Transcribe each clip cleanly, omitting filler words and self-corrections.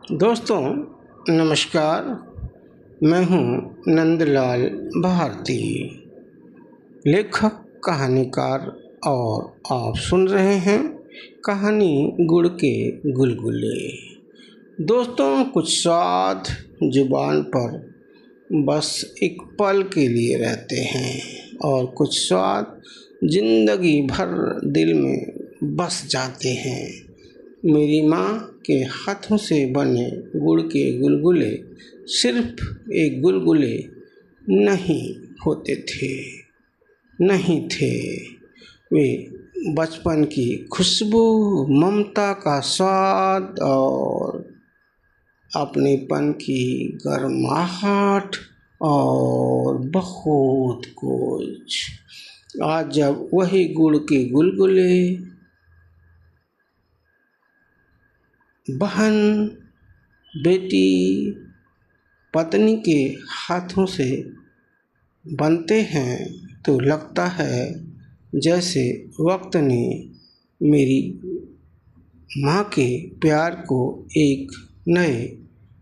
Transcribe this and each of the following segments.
दोस्तों नमस्कार। मैं हूं नंदलाल भारती, लेखक कहानीकार, और आप सुन रहे हैं कहानी गुड़ के गुलगुले। दोस्तों, कुछ स्वाद जुबान पर बस एक पल के लिए रहते हैं और कुछ स्वाद जिंदगी भर दिल में बस जाते हैं। मेरी माँ के हाथों से बने गुड़ के गुलगुले सिर्फ एक गुलगुले नहीं थे। वे बचपन की खुशबू, ममता का स्वाद और अपनेपन की गर्माहट और बहुत कुछ। आज जब वही गुड़ के गुलगुले बहन, बेटी, पत्नी के हाथों से बनते हैं तो लगता है जैसे वक्त ने मेरी माँ के प्यार को एक नए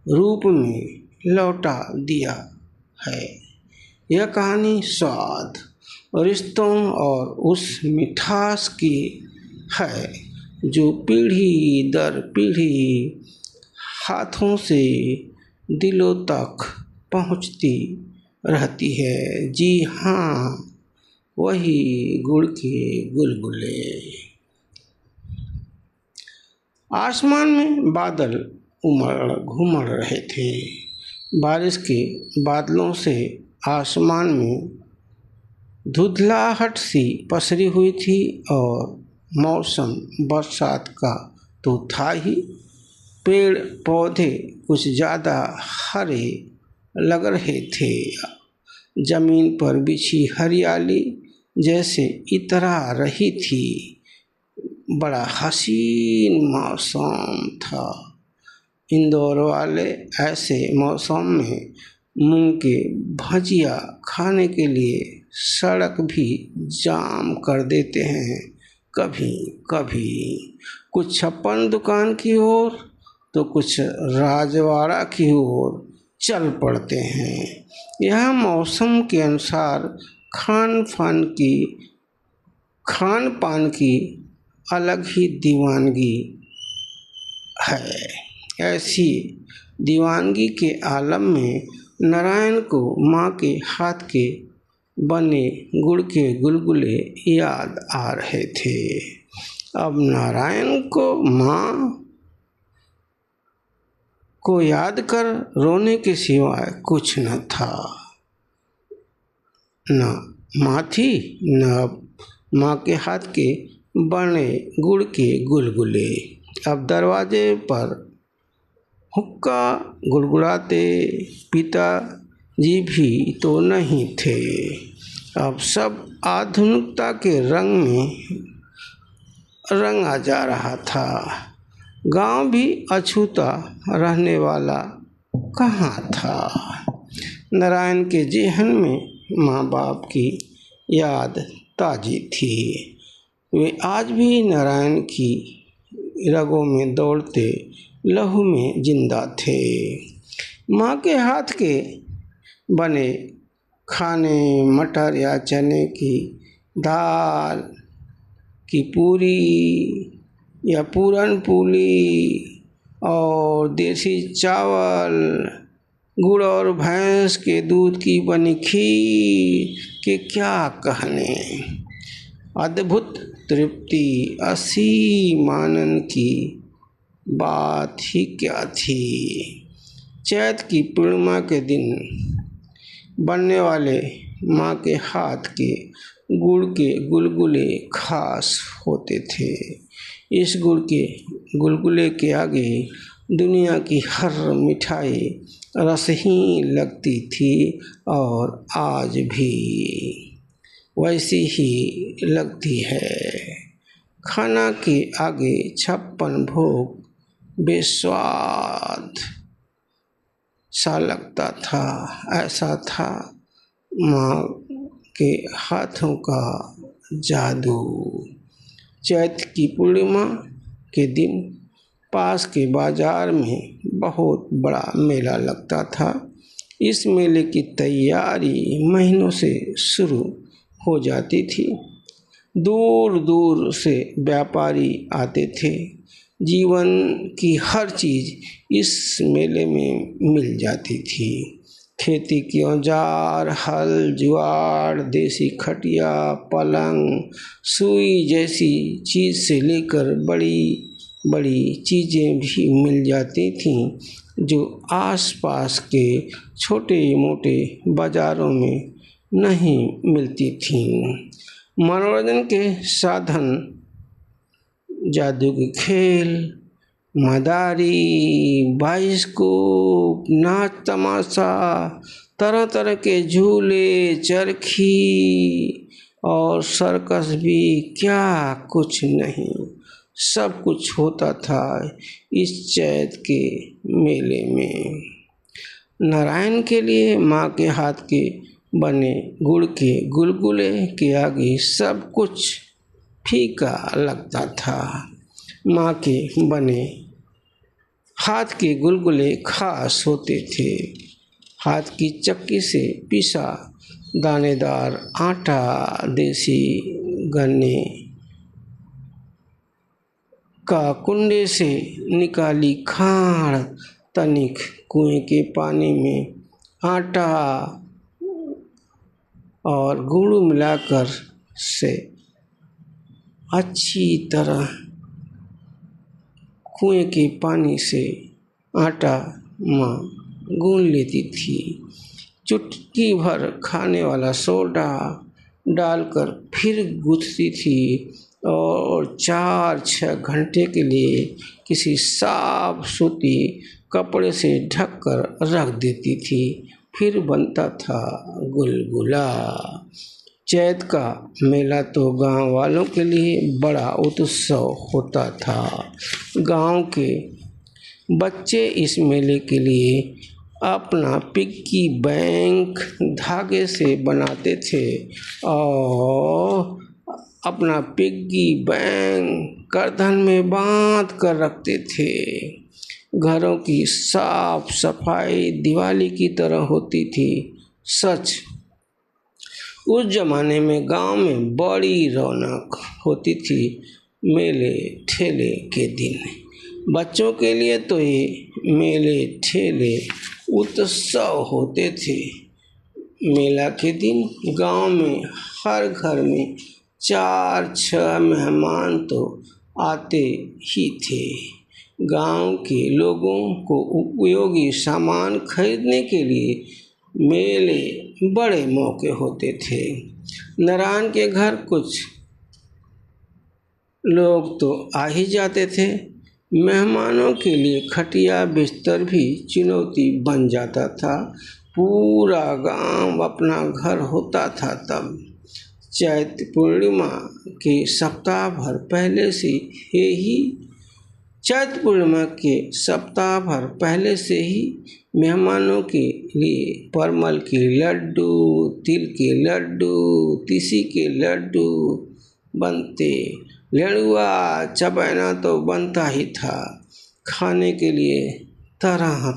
रूप में लौटा दिया है। यह कहानी स्वाद, रिश्तों और उस मिठास की है जो पीढ़ी दर पीढ़ी हाथों से दिलों तक पहुँचती रहती है। जी हाँ, वही गुड़ के गुलगुले। आसमान में बादल घूमड़ रहे थे। बारिश के बादलों से आसमान में धुंधलाहट सी पसरी हुई थी और मौसम बरसात का तो था ही। पेड़ पौधे कुछ ज़्यादा हरे लग रहे थे। जमीन पर बिछी हरियाली जैसे इतरा रही थी। बड़ा हसीन मौसम था। इंदौर वाले ऐसे मौसम में मूंग के भजिया खाने के लिए सड़क भी जाम कर देते हैं। कभी कभी कुछ छप्पन दुकान की ओर तो कुछ राजवाड़ा की ओर चल पड़ते हैं। यह मौसम के अनुसार खान पान की अलग ही दीवानगी है। ऐसी दीवानगी के आलम में नारायण को माँ के हाथ के बने गुड़ के गुलगुले याद आ रहे थे। अब नारायण को माँ को याद कर रोने के सिवाय कुछ न था। न माँ थी, न माँ के हाथ के बने गुड़ के गुलगुले। अब दरवाजे पर हुक्का गुड़गुड़ाते पिताजी भी तो नहीं थे। अब सब आधुनिकता के रंग में रंगा जा रहा था। गांव भी अछूता रहने वाला कहाँ था। नारायण के जेहन में माँ बाप की याद ताजी थी। वे आज भी नारायण की रगों में दौड़ते लहू में जिंदा थे। माँ के हाथ के बने खाने, मटर या चने की दाल की पूरी या पूरन पूली और देसी चावल, गुड़ और भैंस के दूध की बनी खीर के क्या कहने। अद्भुत तृप्ति, असीम आनंद की बात ही क्या थी। चैत की पूर्णिमा के दिन बनने वाले माँ के हाथ के गुड़ के गुलगुले खास होते थे। इस गुड़ के गुलगुले के आगे दुनिया की हर मिठाई रसहीन लगती थी और आज भी वैसी ही लगती है। खाना के आगे 56 भोग बेस्वाद सा लगता था। ऐसा था माँ के हाथों का जादू। चैत की पूर्णिमा के दिन पास के बाजार में बहुत बड़ा मेला लगता था। इस मेले की तैयारी महीनों से शुरू हो जाती थी। दूर दूर से व्यापारी आते थे। जीवन की हर चीज़ इस मेले में मिल जाती थी। खेती के औजार, हल, जुआड़, देसी खटिया, पलंग, सुई जैसी चीज़ से लेकर बड़ी बड़ी चीज़ें भी मिल जाती थीं जो आसपास के छोटे मोटे बाज़ारों में नहीं मिलती थीं। मनोरंजन के साधन, जादू के खेल, मदारी, बाइस्कोप, नाच तमाशा, तरह तरह के झूले, चरखी और सर्कस भी, क्या कुछ नहीं, सब कुछ होता था इस चैत के मेले में। नारायण के लिए माँ के हाथ के बने गुड़ के गुलगुले के आगे सब कुछ फीका लगता था। माँ के बने हाथ के गुलगुले खास होते थे। हाथ की चक्की से पिसा दानेदार आटा, देसी गन्ने का कुंडे से निकाली खाड़, तनिक कुएं के पानी में आटा और गुड़ मिलाकर से अच्छी तरह कुएं के पानी से आटा माँ गूंद लेती थी। चुटकी भर खाने वाला सोडा डालकर फिर गूंथती थी और 4-6 घंटे के लिए किसी साफ सूती कपड़े से ढककर रख देती थी। फिर बनता था गुलगुला। चैत का मेला तो गांव वालों के लिए बड़ा उत्सव होता था। गांव के बच्चे इस मेले के लिए अपना पिग्गी बैंक धागे से बनाते थे और अपना पिग्गी बैंक गर्दन में बांध कर रखते थे। घरों की साफ सफाई दिवाली की तरह होती थी। सच, उस जमाने में गांव में बड़ी रौनक होती थी मेले ठेले के दिन। बच्चों के लिए तो ये मेले ठेले उत्सव होते थे। मेला के दिन गांव में हर घर में 4-6 मेहमान तो आते ही थे। गांव के लोगों को उपयोगी सामान खरीदने के लिए मेले बड़े मौके होते थे। नारायण के घर कुछ लोग तो आ ही जाते थे। मेहमानों के लिए खटिया बिस्तर भी चुनौती बन जाता था। पूरा गांव अपना घर होता था तब। चैत पूर्णिमा के सप्ताह भर पहले से ही मेहमानों के लिए परमल के लड्डू, तिल के लड्डू, तीसी के लड्डू बनते। लड़ुआ चबैना तो बनता ही था। खाने के लिए तरह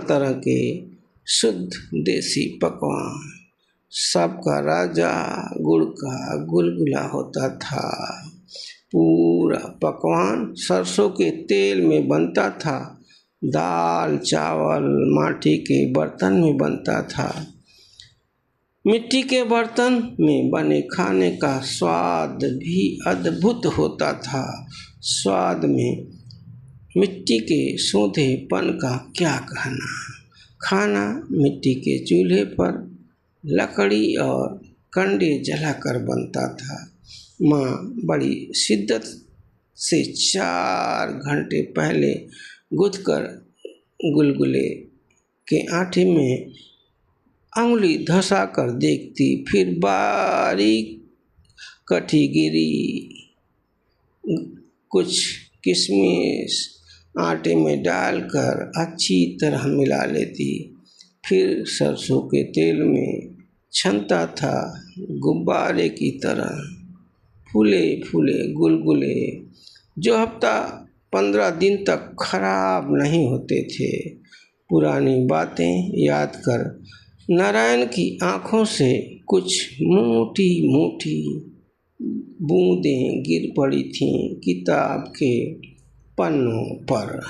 तरह के शुद्ध देसी पकवान। सबका राजा गुड़ का गुलगुला होता था। पूरा पकवान सरसों के तेल में बनता था। दाल चावल माटी के बर्तन में बनता था। मिट्टी के बर्तन में बने खाने का स्वाद भी अद्भुत होता था। स्वाद में मिट्टी के सोंधेपन का क्या कहना। खाना मिट्टी के चूल्हे पर लकड़ी और कंडे जलाकर बनता था। माँ बड़ी शिद्दत से 4 घंटे पहले गूँथकर गुलगुले के आटे में अंगुली धंसा कर देखती, फिर बारीक कटी गिरी कुछ किशमिश आटे में डालकर अच्छी तरह मिला लेती। फिर सरसों के तेल में छनता था। गुब्बारे की तरह फूले फूले गुलगुले जो हफ्ता 15 दिन तक खराब नहीं होते थे। पुरानी बातें याद कर नारायण की आंखों से कुछ मोटी मोटी बूंदें गिर पड़ी थीं किताब के पन्नों पर।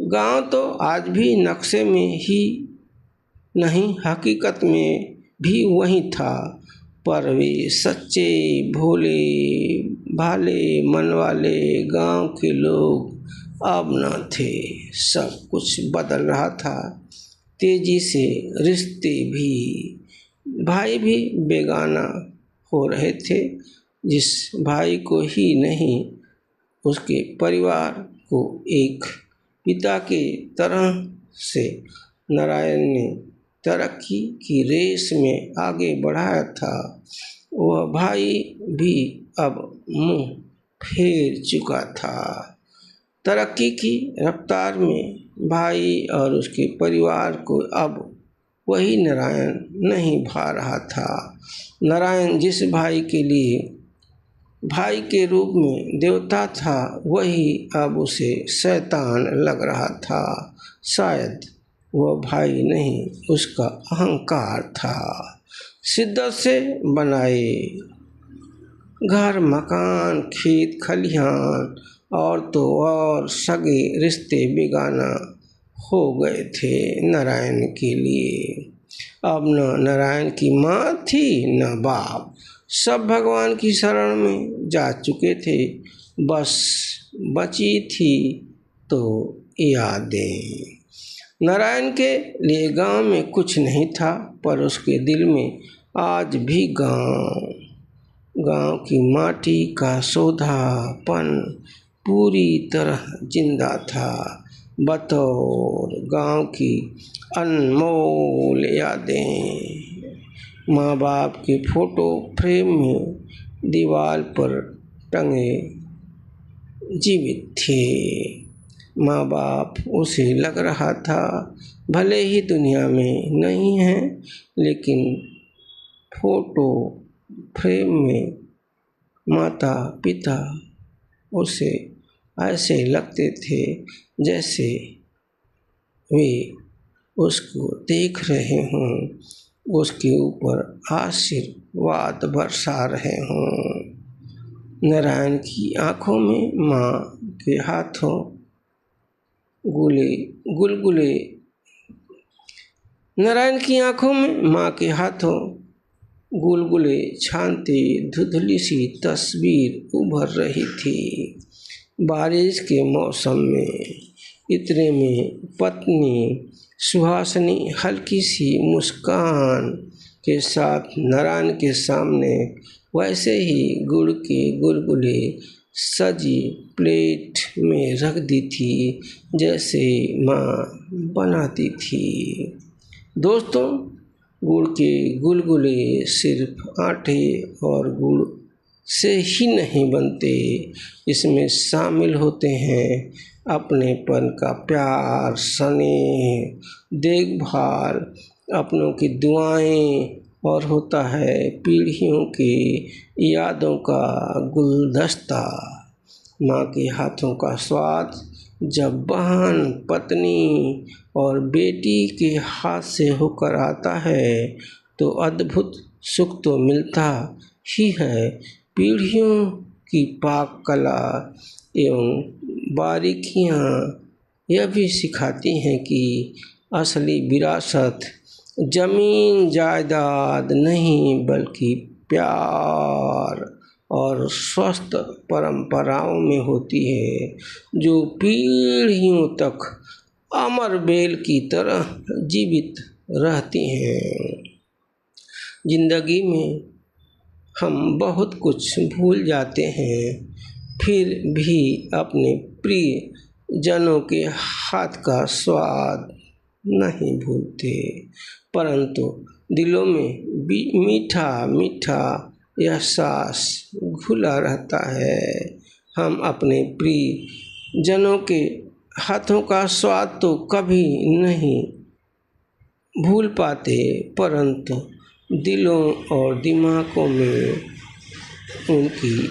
गांव तो आज भी नक्शे में ही नहीं, हकीकत में भी वही था, पर वे सच्चे भोले भाले मन वाले गांव के लोग अब न थे। सब कुछ बदल रहा था तेजी से। रिश्ते भी, भाई भी बेगाना हो रहे थे। जिस भाई को ही नहीं, उसके परिवार को एक पिता के तरह से नारायण ने तरक्की की रेस में आगे बढ़ाया था, वह भाई भी अब मुंह फेर चुका था। तरक्की की रफ्तार में भाई और उसके परिवार को अब वही नारायण नहीं भा रहा था। नारायण जिस भाई के लिए भाई के रूप में देवता था, वही अब उसे शैतान लग रहा था। शायद वह भाई नहीं, उसका अहंकार था। शिद्दत से बनाए घर मकान, खेत खलिहान और तो और सगे रिश्ते बेगाना हो गए थे नारायण के लिए। अब न नारायण की माँ थी न बाप, सब भगवान की शरण में जा चुके थे। बस बची थी तो यादें। नारायण के लिए गांव में कुछ नहीं था, पर उसके दिल में आज भी गांव की माटी का सौंधापन पूरी तरह जिंदा था, बतौर गांव की अनमोल यादें। माँ बाप के फोटो फ्रेम में दीवार पर टंगे जीवित थे। माँ बाप उसे लग रहा था भले ही दुनिया में नहीं है, लेकिन फोटो फ्रेम में माता पिता उसे ऐसे लगते थे जैसे वे उसको देख रहे हों, उसके ऊपर आशीर्वाद बरसा रहे हों। नारायण की आंखों में माँ के हाथों गुलगुले नारायण की आंखों में माँ के हाथों गुलगुले छानती धुंधली सी तस्वीर उभर रही थी। बारिश के मौसम में इतने में पत्नी सुहासिनी हल्की सी मुस्कान के साथ नारायण के सामने वैसे ही गुड़ के गुलगुले सजी प्लेट में रख दी थी जैसे माँ बनाती थी। दोस्तों, गुड़ के गुलगुले सिर्फ आटे और गुड़ से ही नहीं बनते, इसमें शामिल होते हैं अपनेपन का प्यार, स्नेह, देखभाल, अपनों की दुआएं और होता है पीढ़ियों की यादों का गुलदस्ता। माँ के हाथों का स्वाद जब बहन, पत्नी और बेटी के हाथ से होकर आता है तो अद्भुत सुख तो मिलता ही है, पीढ़ियों की पाक कला एवं बारीकियाँ यह भी सिखाती हैं कि असली विरासत जमीन जायदाद नहीं बल्कि प्यार और स्वस्थ परंपराओं में होती है, जो पीढ़ियों तक अमर बेल की तरह जीवित रहती हैं। जिंदगी में हम बहुत कुछ भूल जाते हैं, फिर भी अपने प्रिय जनों के हाथ का स्वाद नहीं भूलते, परंतु दिलों में मीठा मीठा एहसास घुला रहता है। हम अपने प्रिय जनों के हाथों का स्वाद तो कभी नहीं भूल पाते, परंतु दिलों और दिमागों में उनकी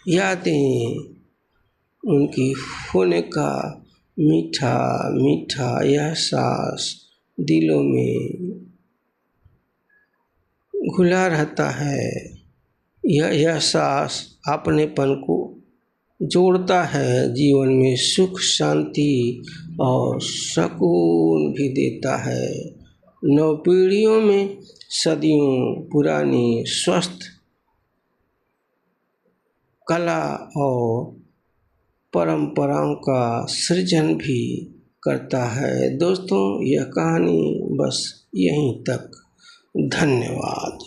यादें उनकी होने का मीठा मीठा एहसास दिलों में घुला रहता है। यह एहसास अपनेपन को जोड़ता है, जीवन में सुख शांति और सुकून भी देता है। नौ पीढ़ियों में सदियों पुरानी स्वस्थ कला और परंपराओं का सृजन भी करता है। दोस्तों, यह कहानी बस यहीं तक। धन्यवाद।